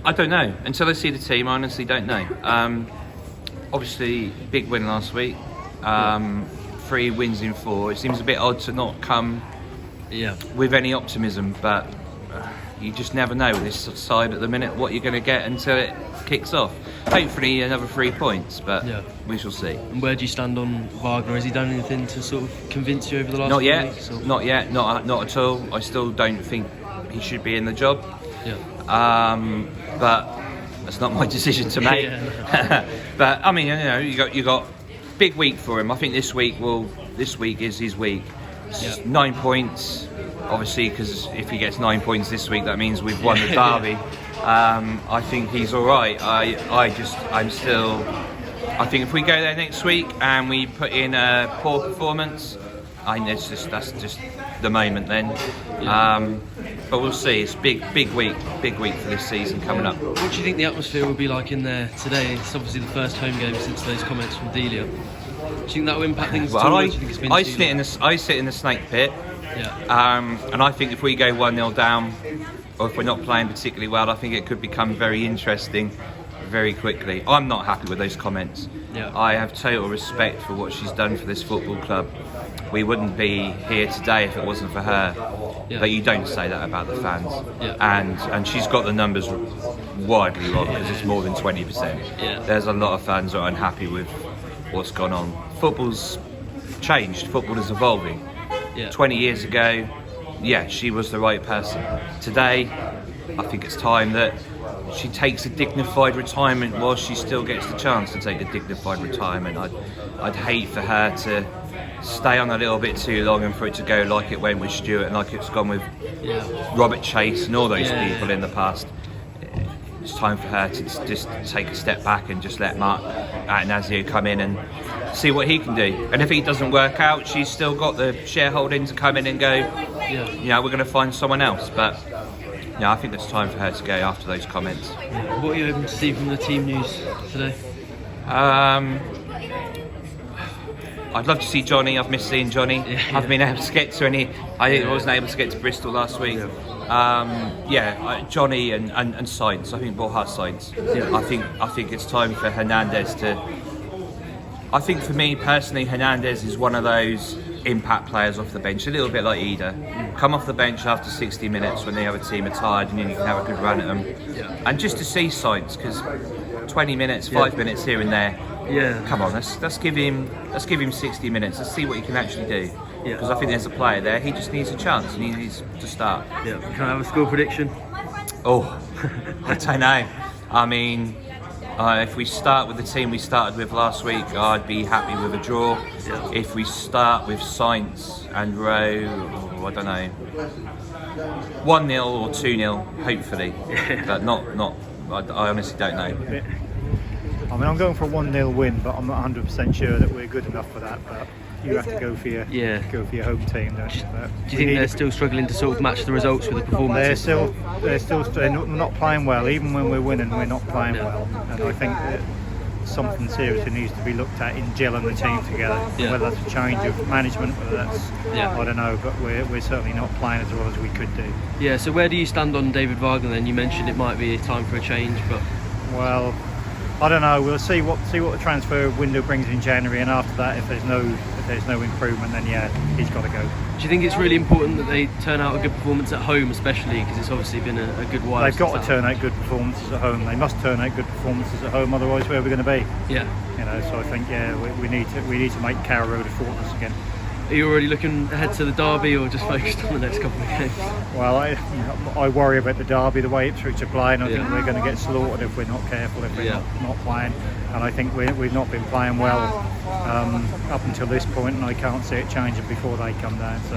I don't know. Until I see the team, I honestly don't know. Obviously, big win last week. 3 wins in 4. It seems a bit odd to not come with any optimism, but you just never know with this side at the minute what you're going to get until it kicks off. Hopefully another 3 points, but we shall see. And where do you stand on Wagner? Has he done anything to sort of convince you over the last Not few yet. weeks? Or? Not yet. Not at all. I still don't think he should be in the job. Yeah. But that's not my decision to make. But I mean, you got big week for him. I think this week is his week. 9 points, obviously, because if he gets 9 points this week, that means we've won the derby. I think he's all right. I think if we go there next week and we put in a poor performance, I think that's just the moment then. But we'll see. It's big week for this season coming up. What do you think the atmosphere will be like in there today? It's obviously the first home game since those comments from Delia. Do you think that will impact things? Well, I sit in the snake pit. And I think if we go 1-0 down, or if we're not playing particularly well, I think it could become very interesting very quickly. I'm not happy with those comments. I have total respect for what she's done for this football club. We wouldn't be here today if it wasn't for her. But you don't say that about the fans. And she's got the numbers widely wrong, because it's more than 20%. There's a lot of fans that are unhappy with what's gone on. Football's changed. Football is evolving. 20 years ago, she was the right person. Today, I think it's time that she takes a dignified retirement while she still gets the chance to take a dignified retirement. I'd hate for her to stay on a little bit too long and for it to go like it went with Stuart and like it's gone with Robert Chase and all those people in the past. It's time for her to just take a step back and just let Mark Atanasio come in and see what he can do. And if he doesn't work out, she's still got the shareholding to come in and go, we're going to find someone else. But I think it's time for her to go after those comments. What are you hoping to see from the team news today? I'd love to see Johnny. I've missed seeing Johnny. I haven't been able to get to any. I wasn't able to get to Bristol last week. Johnny and Sainz. I think Borja Sainz. I think it's time for Hernandez to. I think for me personally, Hernandez is one of those impact players off the bench, a little bit like Ida. Come off the bench after 60 minutes when the other team are tired, and then you can have a good run at them. And just to see Sainz, because 20 minutes, 5 minutes here and there. Come on, let's give him 60 minutes. Let's see what he can actually do. Because I think there's a player there. He just needs a chance and he needs to start. Can I have a score prediction? Oh, I don't know. I mean, if we start with the team we started with last week, I'd be happy with a draw. If we start with Sainz and Rowe, I don't know, 1-0 or 2-0, hopefully. But not. I honestly don't know. I mean, I'm going for a 1-0 win, but I'm not 100% sure that we're good enough for that. But you have to go for your home team, don't you? But do you think they're still struggling to sort of match the results with the performances? They're not playing well. Even when we're winning, we're not playing well. And I think that something seriously needs to be looked at in gelling the team together. Whether that's a change of management, whether that's I don't know. But we're certainly not playing as well as we could do. So where do you stand on David Wagner then? You mentioned it might be time for a change, but well, I don't know. We'll see what the transfer window brings in January, and after that, if there's no improvement, then he's got to go. Do you think it's really important that they turn out a good performance at home, especially because it's obviously been a good while? They've got to turn out good performances at home. They must turn out good performances at home, otherwise where are we going to be? So I think we need to make Carrow Road a fortress again. Are you already looking ahead to the derby, or just focused on the next couple of games? Well, I worry about the derby, the way Ipswich are playing. I think we're going to get slaughtered if we're not careful, if we're not playing. And I think we've not been playing well up until this point, and I can't see it changing before they come down. So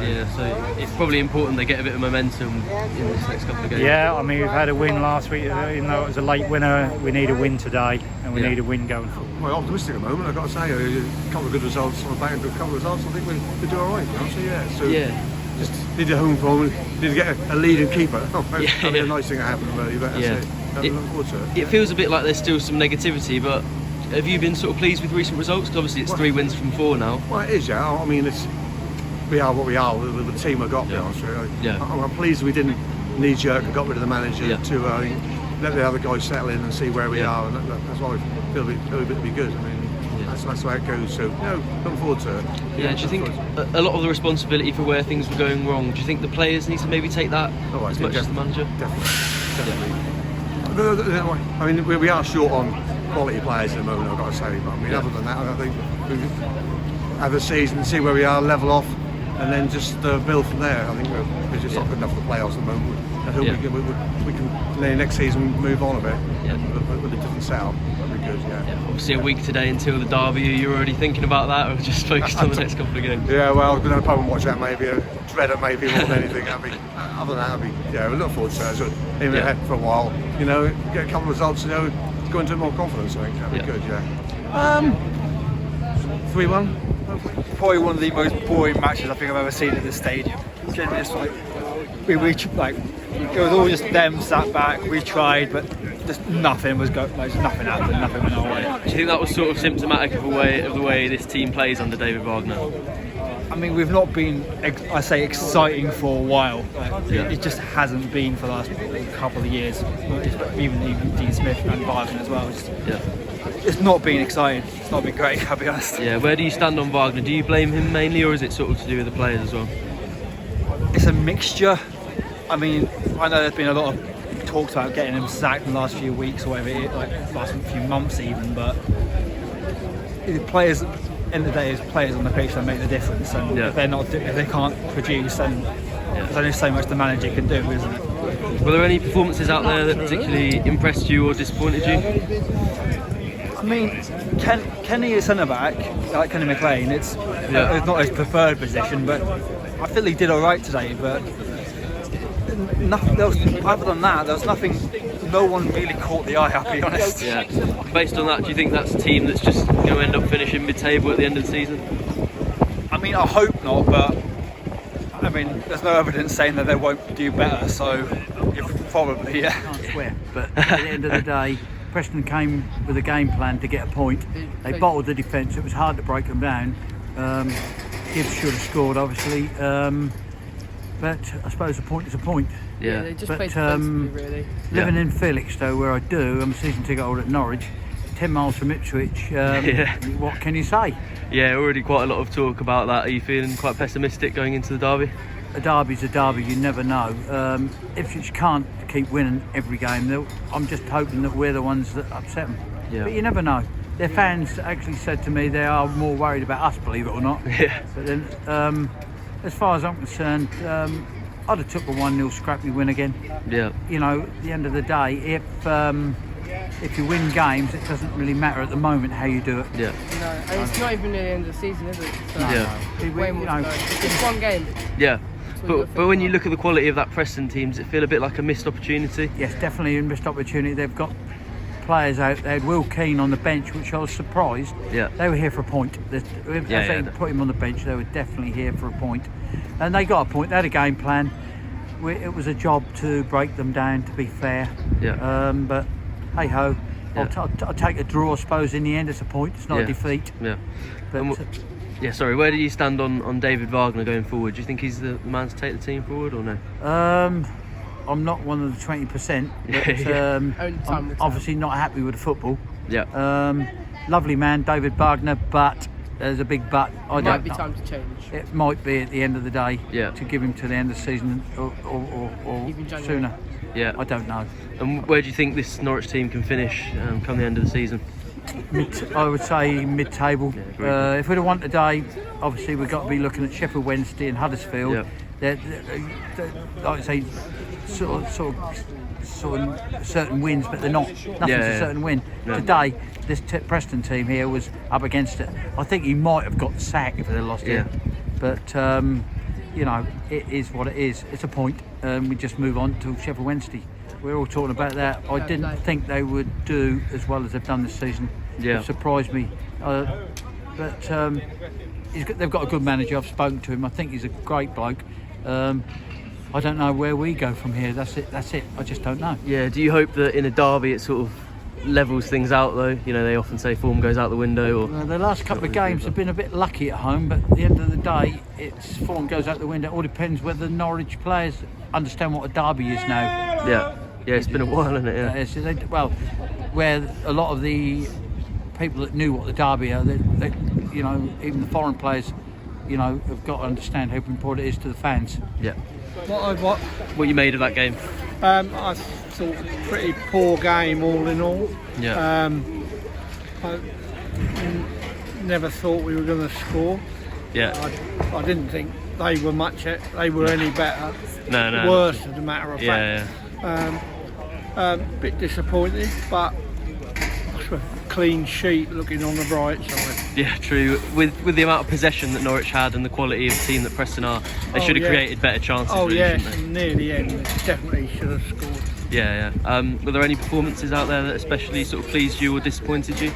it's probably important they get a bit of momentum in this next couple of games. I mean, we've had a win last week, even though it was a late winner. We need a win today, and we need a win going forward. Well, optimistic at the moment, I've got to say. A couple of good results on the back of a couple of results, I think we'll do all right. Just need a home form, need to get a lead and keep it. That'd be a nice thing to happen, really. But that's it. Look forward to it. It feels a bit like there's still some negativity, but have you been sort of pleased with recent results? Because obviously it's 3 wins from 4 now. Well, it is, we are what we are with the team I got. I'm pleased we didn't knee-jerk and got rid of the manager to let the other guys settle in and see where we are, and that's why I feel a bit to be good. I mean, that's the way it goes. So, looking forward to it. Yeah, do you think a lot of the responsibility for where things were going wrong, do you think the players need to maybe take that as much as the manager? Definitely. I mean, we are short on quality players at the moment, I've got to say. But I mean, other than that, I think we have a season, see where we are, level off, and then just build from there. I think we're just not good enough for the playoffs at the moment. I hope we can then next season move on a bit with a different setup. That'd be good. Obviously, a week today until the derby. You're already thinking about that, or just focused on the next couple of games? Yeah, well, I'm going to pub and watch that maybe. Dread it maybe more than anything. Other than that, we look forward to it. So even ahead for a while, get a couple of results, go into more confidence. I think that'd be good. 3-1. Probably one of the most boring matches I think I've ever seen at this stadium. Generally, it's it was all just them sat back. We tried, but just nothing was nothing happened. Nothing went our way. Do you think that was sort of symptomatic of the way this team plays under David Wagner? I mean, we've not been, exciting for a while. It just hasn't been for the last couple of years. Even Dean Smith and Wagner as well. It's not been exciting. It's not been great, I'll be honest. Yeah, where do you stand on Wagner? Do you blame him mainly, or is it sort of to do with the players as well? It's a mixture. I mean, I know there's been a lot of talks about getting him sacked in the last few weeks or whatever, last few months even, but the players, at the end of the day, it's players on the pitch that make the difference, and if they can't produce, then there's only so much the manager can do, isn't it? Were there any performances out there that particularly impressed you or disappointed you? I mean, Kenny is centre-back, like Kenny McLean. It's not his preferred position, but I feel he did all right today. But nothing else, other than that, there was nothing. No one really caught the eye, I'll be honest. Yeah. Based on that, do you think that's a team that's just going to end up finishing mid-table at the end of the season? I mean, I hope not, but I mean, there's no evidence saying that they won't do better. So probably, But at the end of the day, Preston came with a game plan to get a point. They bottled the defence. It was hard to break them down. Gibbs should have scored, obviously. But I suppose a point is a point. Yeah, they just played defensively, really. Living in Felixstowe, where I do, I'm a season ticket holder at Norwich, 10 miles from Ipswich. What can you say? Yeah, already quite a lot of talk about that. Are you feeling quite pessimistic going into the derby? A derby's a derby, you never know. Ipswich can't keep winning every game. I'm just hoping that we're the ones that upset them. Yeah. But you never know. Their fans actually said to me they are more worried about us, believe it or not. Yeah. But then, as far as I'm concerned, I'd have took a 1-0 scrappy win again. Yeah. At the end of the day, if you win games, it doesn't really matter at the moment how you do it. Yeah. And it's not even the end of the season, is it? So Yeah. It's just one game. Yeah. But when you look at the quality of that Preston team, does it feel a bit like a missed opportunity? Yes, definitely a missed opportunity. They've got players out. They had Will Keane on the bench, which I was surprised. Yeah. They were here for a point. If they put him on the bench, they were definitely here for a point. And they got a point. They had a game plan. It was a job to break them down, to be fair. Yeah. But hey ho, Yeah. I'll take a draw, I suppose. In the end, it's a point. It's not a defeat. Yeah. But Where do you stand on David Wagner going forward? Do you think he's the man to take the team forward or no? I'm not one of the 20%, but I'm obviously not happy with the football. Yeah. Lovely man, David Wagner, but there's a big but. It might be time to change. It might be at the end of the day to give him to the end of the season or Even January. sooner. Yeah. I don't know. And where do you think this Norwich team can finish come the end of the season? I would say mid-table. If we'd have won today, obviously we've got to be looking at Sheffield Wednesday and Huddersfield. Yeah. They're, like I say, sort of certain wins, but they're not. Nothing's a certain win. No. Today, this Preston team here was up against it. I think he might have got the sack if they'd lost it. But it is what it is. It's a point. We just move on to Sheffield Wednesday. We're all talking about that. I didn't think they would do as well as they've done this season. Yeah. It surprised me. But they've got a good manager. I've spoken to him. I think he's a great bloke. I don't know where we go from here. That's it. I just don't know. Yeah. Do you hope that in a derby it sort of levels things out though? You know, they often say form goes out the window. Or the last couple of games have been a bit lucky at home, but at the end of the day, it's form goes out the window. It all depends whether Norwich players understand what a derby is now. Yeah, it's been a while, hasn't it? Yeah. Well, where a lot of the people that knew what the derby are, they, you know, even the foreign players, you know, have got to understand how important it is to the fans. Yeah. What you made of that game? I thought pretty poor game all in all. Yeah. I never thought we were going to score. Yeah. I didn't think they were any better. No. Worse, as a matter of fact. Yeah. Bit disappointing, but a clean sheet looking on the bright side. Yeah, true. With the amount of possession that Norwich had and the quality of team that Preston are, they should have created better chances. Oh really, yes, shouldn't they? near the end, they definitely should have scored. Yeah. Were there any performances out there that especially sort of pleased you or disappointed you?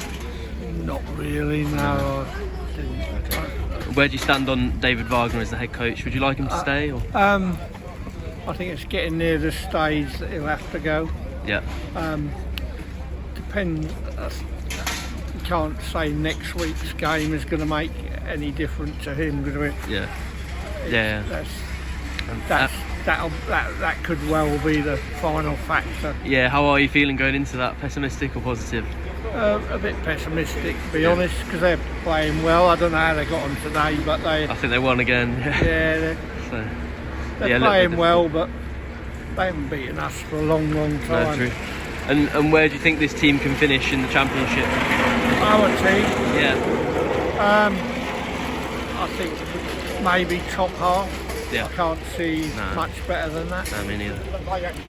Not really, no. I didn't. Where do you stand on David Wagner as the head coach? Would you like him to stay? Or? I think it's getting near the stage that he'll have to go. Yeah. Depends. You can't say next week's game is going to make any difference to him, because that could well be the final factor. Yeah. How are you feeling going into that? Pessimistic or positive? A bit pessimistic, to be honest, because they're playing well. I don't know how they got on today, but I think they won again. Yeah. They're playing well, but they haven't beaten us for a long time. No, true. And where do you think this team can finish in the Championship? Our team? Yeah. I think maybe top half. Yeah. I can't see much better than that. No, me neither.